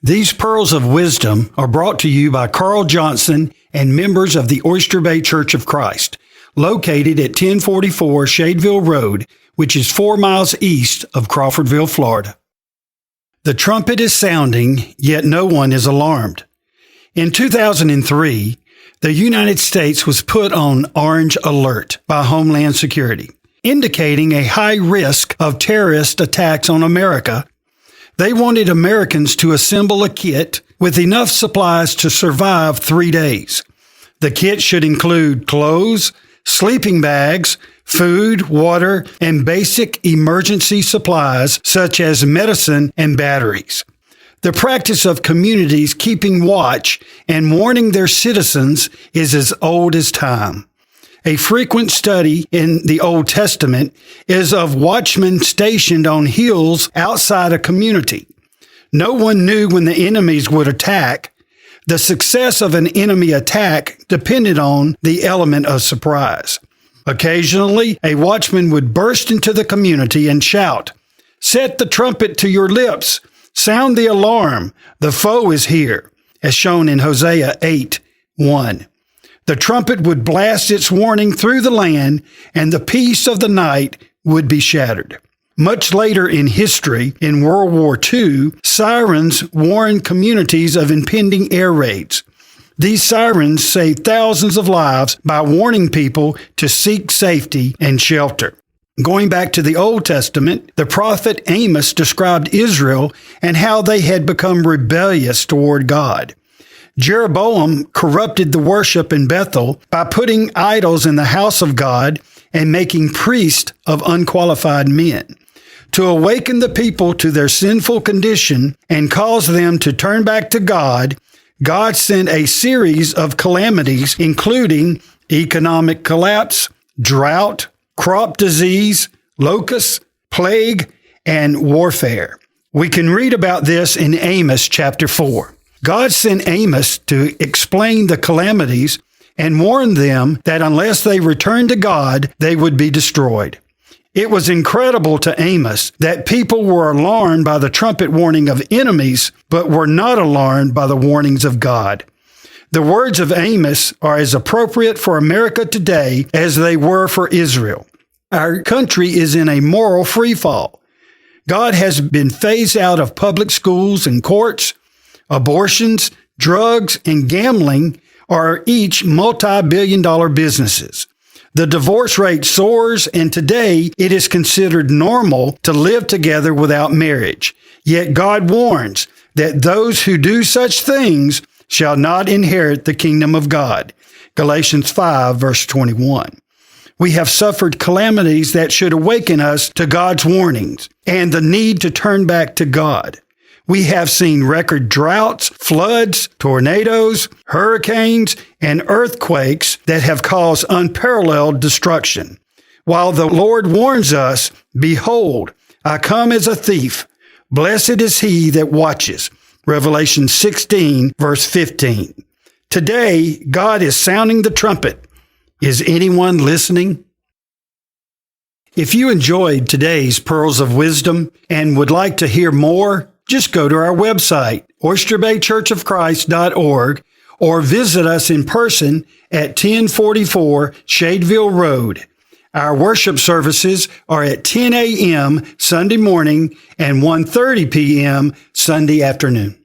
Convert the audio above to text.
These pearls of wisdom are brought to you by Carl Johnson and members of the Oyster Bay Church of Christ, located at 1044 Shadeville Road, which is 4 miles east of Crawfordville, Florida. The trumpet is sounding, yet no one is alarmed. In 2003, the United States was put on orange alert by Homeland Security, indicating a high risk of terrorist attacks on America. They wanted Americans to assemble a kit with enough supplies to survive 3 days. The kit should include clothes, sleeping bags, food, water, and basic emergency supplies such as medicine and batteries. The practice of communities keeping watch and warning their citizens is as old as time. A frequent study in the Old Testament is of watchmen stationed on hills outside a community. No one knew when the enemies would attack. The success of an enemy attack depended on the element of surprise. Occasionally, a watchman would burst into the community and shout, "Set the trumpet to your lips! Sound the alarm! The foe is here," as shown in Hosea 8:1. The trumpet would blast its warning through the land, and the peace of the night would be shattered. Much later in history, in World War II, sirens warned communities of impending air raids. These sirens saved thousands of lives by warning people to seek safety and shelter. Going back to the Old Testament, the prophet Amos described Israel and how they had become rebellious toward God. Jeroboam corrupted the worship in Bethel by putting idols in the house of God and making priests of unqualified men. To awaken the people to their sinful condition and cause them to turn back to God, God sent a series of calamities, including economic collapse, drought, crop disease, locusts, plague, and warfare. We can read about this in Amos chapter 4. God sent Amos to explain the calamities and warn them that unless they returned to God, they would be destroyed. It was incredible to Amos that people were alarmed by the trumpet warning of enemies, but were not alarmed by the warnings of God. The words of Amos are as appropriate for America today as they were for Israel. Our country is in a moral freefall. God has been phased out of public schools and courts. Abortions, drugs, and gambling are each multi-billion-dollar businesses. The divorce rate soars, and today it is considered normal to live together without marriage. Yet God warns that those who do such things shall not inherit the kingdom of God. Galatians 5, verse 21. We have suffered calamities that should awaken us to God's warnings and the need to turn back to God. We have seen record droughts, floods, tornadoes, hurricanes, and earthquakes that have caused unparalleled destruction. While the Lord warns us, "Behold, I come as a thief. Blessed is he that watches." Revelation 16, verse 15. Today, God is sounding the trumpet. Is anyone listening? If you enjoyed today's Pearls of Wisdom and would like to hear more, just go to our website, oysterbaychurchofchrist.org, or visit us in person at 1044 Shadeville Road. Our worship services are at 10 a.m. Sunday morning and 1:30 p.m. Sunday afternoon.